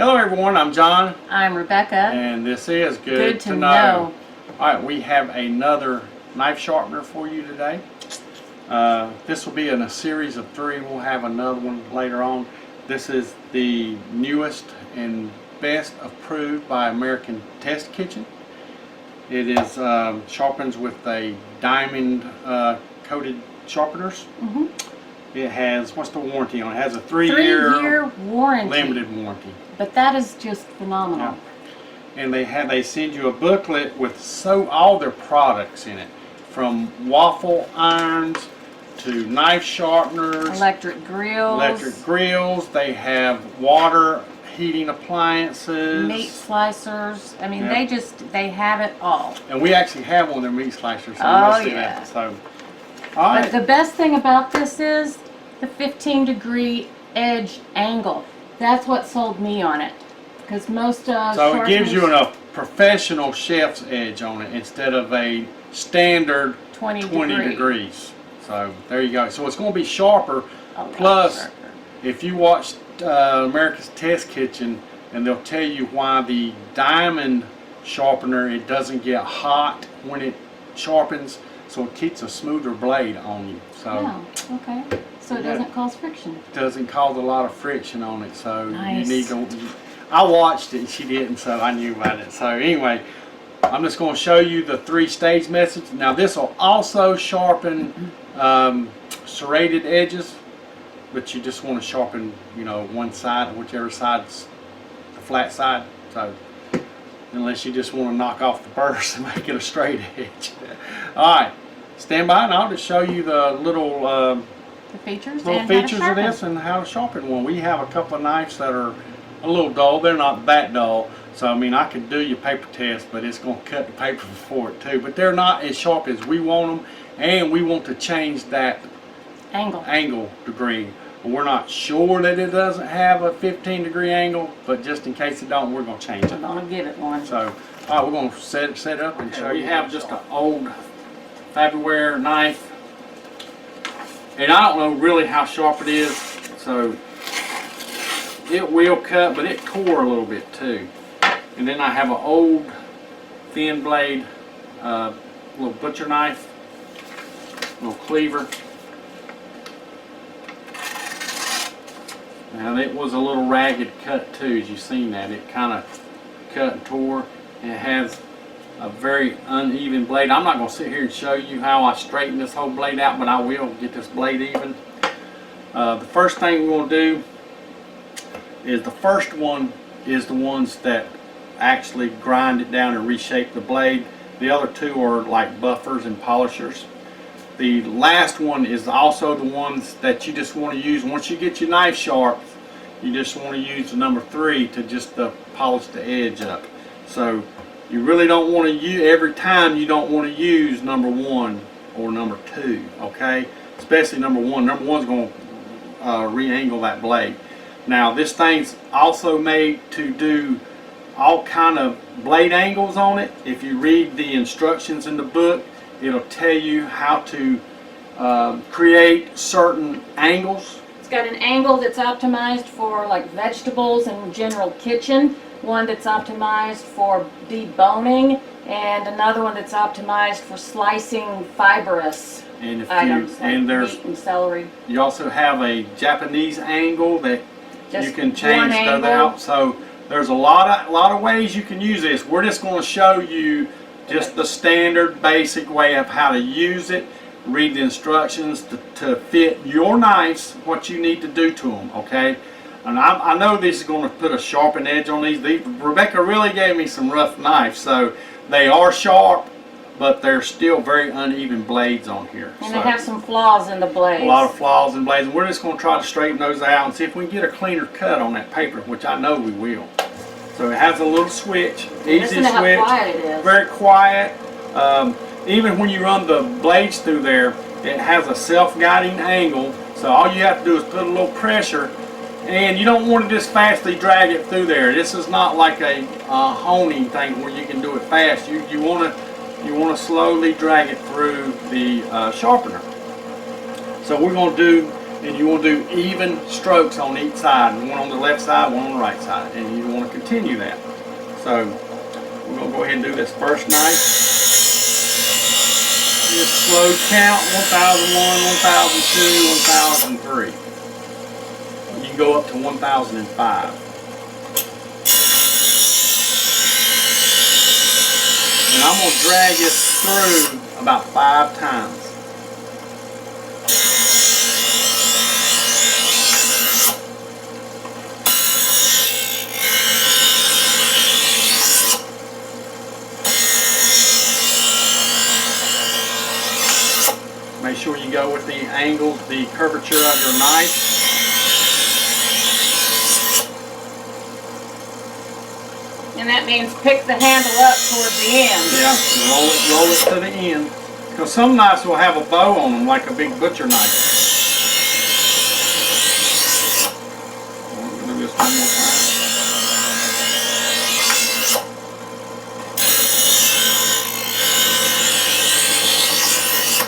Hello everyone, I'm John. I'm Rebecca. And this is Good to Know. Alright, we have another knife sharpener for you today. This will be in a series of 3. We'll have another one later on. This is the newest and best approved by American Test Kitchen. It is sharpens with a diamond coated sharpeners. It has, what's the warranty on it? It has a 3-year warranty. Limited warranty. But that is just phenomenal. Yeah. And they send you a booklet with all their products in it, from waffle irons to knife sharpeners, electric grills. They have water heating appliances, meat slicers. I mean, they have it all. And we actually have one of their meat slicers. So oh see yeah. That. So, all right. But the best thing about this is the 15-degree edge angle. That's what sold me on it, because most so it gives you a professional chef's edge on it instead of a standard 20 degrees. So there you go. So it's going to be sharper. Plus, if you watch America's Test Kitchen, and they'll tell you why the diamond sharpener, it doesn't get hot when it sharpens, so it keeps a smoother blade on you. So yeah, okay. So it doesn't cause friction. It doesn't cause a lot of friction on it. So nice. You need to. I watched it, she didn't, so I knew about it. So anyway, I'm just going to show you the 3-stage method. Now this will also sharpen serrated edges, but you just want to sharpen, one side, whichever side's the flat side. So unless you just want to knock off the burrs and make it a straight edge. All right, stand by and I'll just show you the little features of this and how to sharpen one. We have a couple of knives that are a little dull. They're not that dull. So I mean, I could do your paper test, but it's going to cut the paper before it too. But they're not as sharp as we want them, and we want to change that angle degree. But we're not sure that it doesn't have a 15-degree angle, but just in case it don't, we're going to change it. I'm going to give it one. So, all right, we're going to set it up and show you. We have just an old Fabware knife, and I don't know really how sharp it is, so it will cut, but it tore a little bit too. And then I have an old thin blade, little butcher knife, little cleaver. Now it was a little ragged cut too, as you've seen that. It kind of cut and tore. And it has a very uneven blade. I'm not going to sit here and show you how I straighten this whole blade out, but I will get this blade even. The first thing we're going to do is the first one is the ones that actually grind it down and reshape the blade. The other 2 are like buffers and polishers. The last one is also the ones that you just want to use once you get your knife sharp. You just want to use the number 3 to just polish the edge up. So you really don't want to use, every time you don't want to use number 1 or number 2, okay? Especially number 1. Number 1's going to re-angle that blade. Now this thing's also made to do all kind of blade angles on it. If you read the instructions in the book, it'll tell you how to create certain angles. It's got an angle that's optimized for like vegetables and general kitchen, one that's optimized for deboning, and another one that's optimized for slicing fibrous items like meat and celery. You also have a Japanese angle that you can change that out. So there's a lot of ways you can use this. We're just going to show you just the standard basic way of how to use it. Read the instructions to fit your knives, what you need to do to them, okay? And I know this is going to put a sharpened edge on these. Rebecca really gave me some rough knives, so they are sharp, but they're still very uneven blades on here. And they have some flaws in the blades. A lot of flaws in blades, and we're just going to try to straighten those out and see if we can get a cleaner cut on that paper, which I know we will. So it has a little switch, easy switch, how quiet it is. Very quiet. Even when you run the blades through there, it has a self-guiding angle, so all you have to do is put a little pressure, and you don't want to just fastly drag it through there. This is not like a honing thing where you can do it fast. You want to slowly drag it through the sharpener. So we're going to do And you want to do even strokes on each side, one on the left side, one on the right side, and you want to continue that. So we're going to go ahead and do this first knife. Just slow count, 1001, 1002, 1003. You can go up to 1005. And I'm going to drag this through about 5 times. Make sure you go with the angle, the curvature of your knife. And that means pick the handle up towards the end. Yeah, roll it to the end. Because some knives will have a bow on them, like a big butcher knife. I'm going to do this one more time.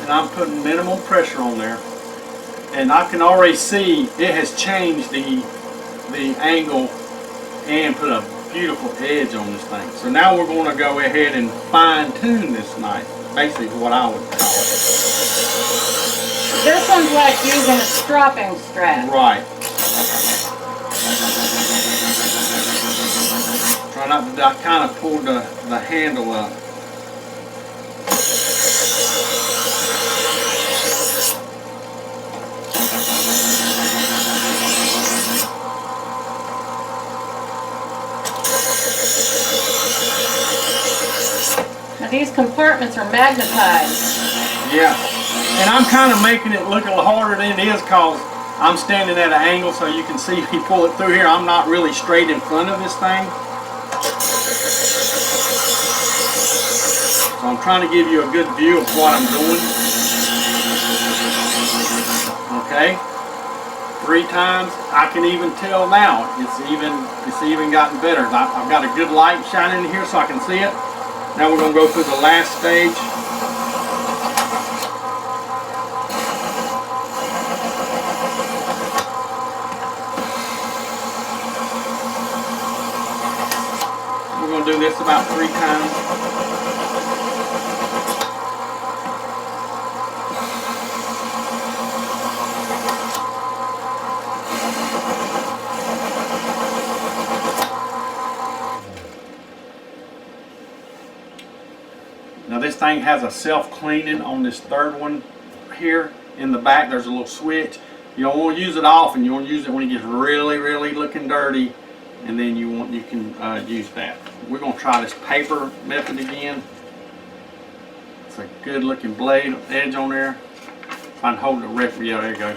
And I'm putting minimum pressure on there. And I can already see it has changed the angle and put a beautiful edge on this thing. So now we're going to go ahead and fine tune this knife. Basically what I would call it. This one's like using a stropping strap. Right. Try not to, I kind of pulled the handle up. These compartments are magnetized. Yeah, and I'm kind of making it look a little harder than it is because I'm standing at an angle so you can see me pull it through here. I'm not really straight in front of this thing. So I'm trying to give you a good view of what I'm doing. Okay, 3 times. I can even tell now it's even gotten better. I've got a good light shining in here so I can see it. Now we're going to go through the last stage. We're going to do this about 3 times. Now this thing has a self-cleaning on this third one here in the back. There's a little switch. You don't want to use it often. You want to use it when it gets really, really looking dirty, and then you can use that. We're going to try this paper method again. It's a good looking blade edge on there. If I can hold it right for you, there you go.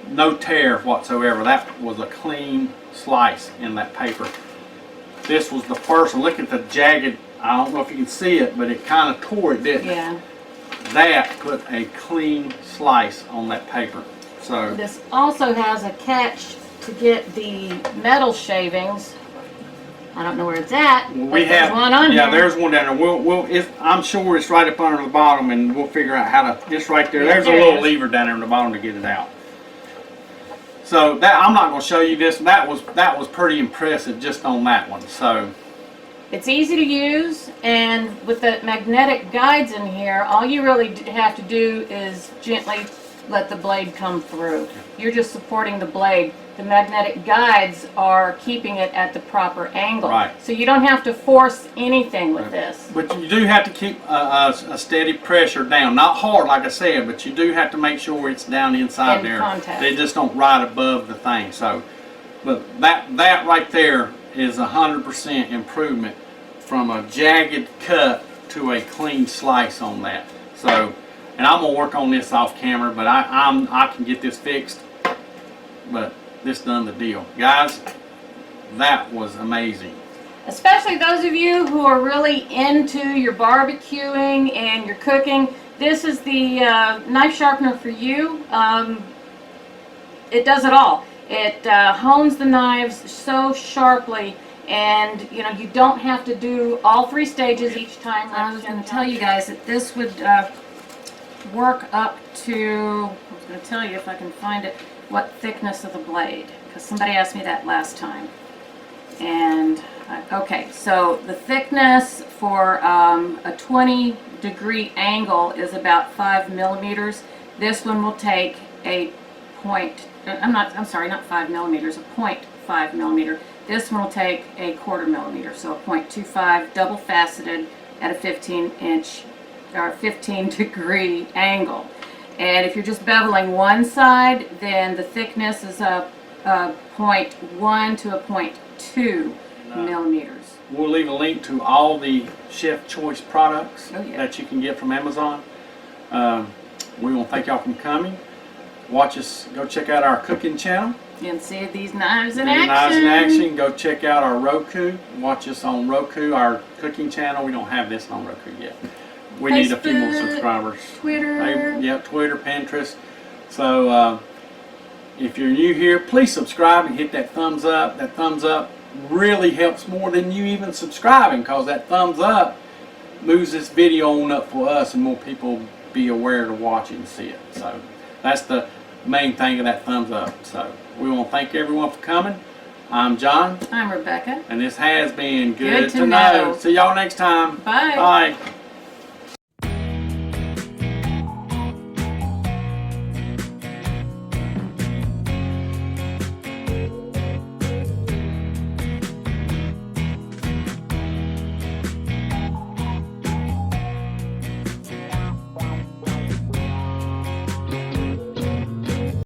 No tear whatsoever. That was a clean slice in that paper. This was the first one. Look at the jagged. I don't know if you can see it, but it kind of tore it, didn't it? Yeah. That put a clean slice on that paper. So this also has a catch to get the metal shavings. I don't know where it's at. We have one on yeah, here. there's one down there. I'm sure it's right up under the bottom, and we'll figure out how to. It's right there. Yeah, There's there a it little is. lever down there in the bottom to get it out. So that I'm not going to show you this. That was pretty impressive just on that one. So. It's easy to use, and with the magnetic guides in here, all you really have to do is gently let the blade come through. You're just supporting the blade. The magnetic guides are keeping it at the proper angle. Right. So you don't have to force anything with this. But you do have to keep a steady pressure down. Not hard, like I said, but you do have to make sure it's down inside In there. contact. They just don't ride above the thing. So, but that right there is 100% improvement from a jagged cut to a clean slice on that. So, and I'm gonna work on this off camera, but I can get this fixed. But this done the deal, guys. That was amazing. Especially those of you who are really into your barbecuing and your cooking. This is the knife sharpener for you. It does it all. It hones the knives so sharply, and you know, you don't have to do all 3 stages each time. I was going to tell you guys that this would work up to, I was going to tell you if I can find it, what thickness of the blade, because somebody asked me that last time. And, okay, so the thickness for a 20-degree angle is about 5 millimeters. This one will take a I'm sorry, not 5 millimeters, a 0.5 millimeter. This one will take a 1/4 millimeter, so a 0.25 double faceted at a 15-inch or 15-degree angle. And if you're just beveling one side, then the thickness is a 0.1 to a 0.2 millimeters. We'll leave a link to all the Chef Choice products Oh, yeah. that you can get from Amazon. We want to thank y'all for coming. Watch us, go check out our cooking channel. And see these knives in These action. Knives in action. Go check out our Roku. Watch us on Roku, our cooking channel. We don't have this on Roku yet. We need a few more Facebook, subscribers. Twitter. Yep, Twitter, Pinterest. So if you're new here, please subscribe and hit that thumbs up. That thumbs up really helps more than you even subscribing, because that thumbs up moves this video on up for us and more people be aware to watch it and see it. So that's the main thing of that thumbs up. So we want to thank everyone for coming. I'm John. I'm Rebecca. And this has been Good to to Know. Know. See y'all next time. Bye. Bye.